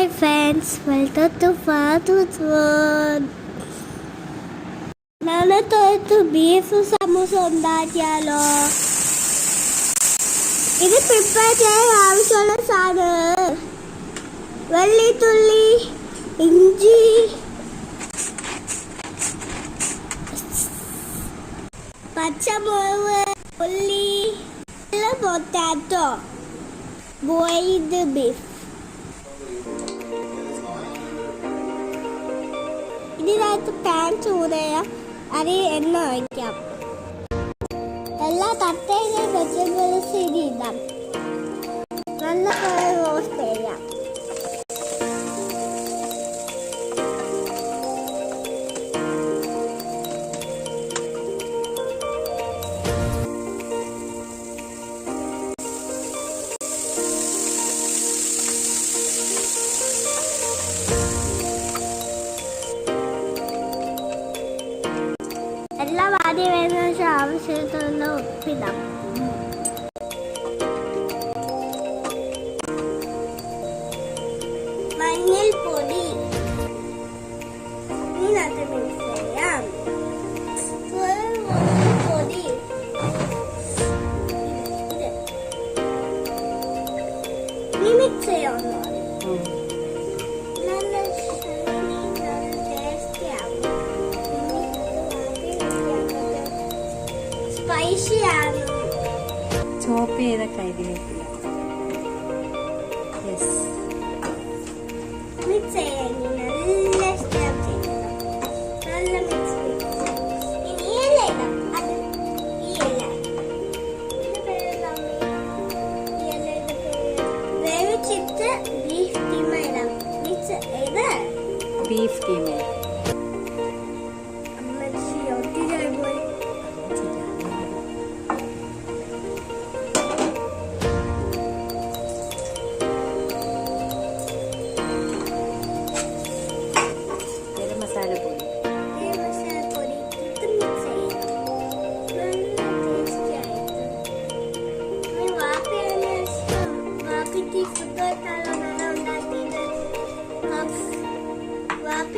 Hi friends, welcome to Fadoos world. നാളത്തെ beef samosa ഉണ്ടാക്കിയാലോ? ഇത് പ്രിപ്പയർ ചെയ്യാൻ ആവശ്യമുള്ള സാധനം: വെള്ളിത്തുള്ളി, ഇഞ്ചി, പച്ചമുളക്, ഉള്ളി, പൊട്ടാറ്റോ, ബോയിൽഡ് ബീഫ്. ഇതിനകത്ത് പാൻ ചൂടായാൽ അതിൽ എണ്ണ ഒഴിക്കാം. എല്ലാ തട്ടയിലും വെജിറ്റബിൾസ് ഇടാം. നല്ല പോലെ റോസ്റ്റ് ചെയ്യാം. എല്ലാം ആദ്യം വരുന്ന ആവശ്യത്തിനുള്ള ഉപ്പിടാം. മഞ്ഞൾപ്പൊടി ഇതിനകത്ത് മിക്സ് ചെയ്യാം. പൊടി മിക്സ് ചെയ്യാം. സ്പൈസിയാണ്. ചോപ്പ് ചെയ്ത കൈതിലേക്ക് മിക്സ് ചെയ്യാൻ നല്ല സ്റ്റെപ്പ് ചെയ്യണം. നല്ല മിക്സ്. ഇനി ഇല ഇടാം. അത് ഈ ഇല വേവിച്ചിട്ട് ബീഫ് കീമ ഇടാം. മിക്സ് ചെയ്ത് ബീഫ് കീമ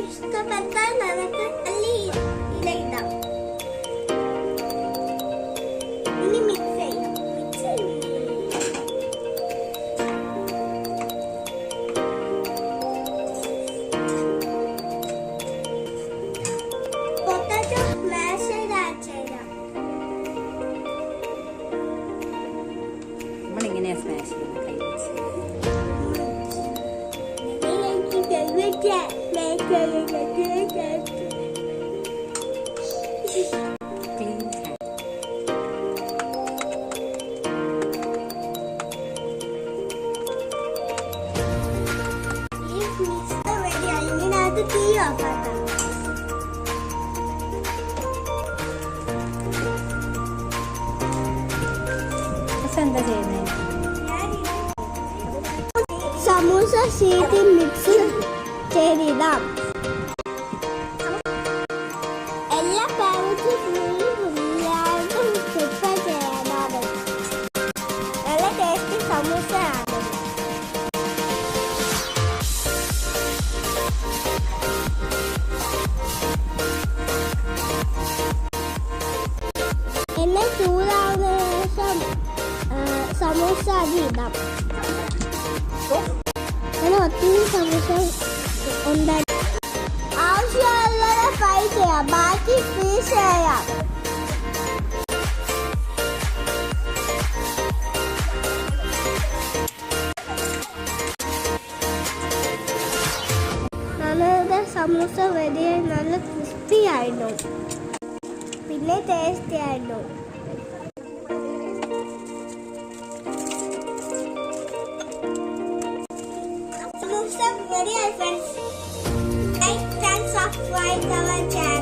ഇഷ്ടപ്പെട്ടാൽ നമുക്ക് ഇലയിടാം. ഇനി മിക്സ് ചെയ്യാം. പൊട്ടാറ്റോ മാഷ് ചെയ്യാം. നമ്മളിങ്ങനെയാ സ്മാഷ് ചെയ്യുന്നത്, കൈ വെച്ച്. തീ ഓഫാക്കാം. എന്താ ചെയ്യുന്നത്? സമൂസ ഷീറ്റിൽ മിക്സ് ചെയ്തിടാം. എല്ലാ പാരൻസും ഫുള്ളായിട്ടും പ്രിപ്പയർ ചെയ്യാനാണ്. നല്ല ടേസ്റ്റി സമൂസയാണ്. എണ്ണ ചൂടാവുന്ന ശേഷം സമൂസ അതിടാം. അങ്ങനെ ഒത്തിരി സമൂസ ഉണ്ടാക്കി ആവശ്യമുള്ളത് ഫ്രൈ ചെയ്യാം. ബാക്കി ഫ്രീസ് ചെയ്യാം. നമ്മളുടെ സമൂസ വലിയ നല്ല ക്രിസ്പി ആയിരുന്നു, പിന്നെ ടേസ്റ്റി ആയിരുന്നു. Very friends. Like and subscribe our channel.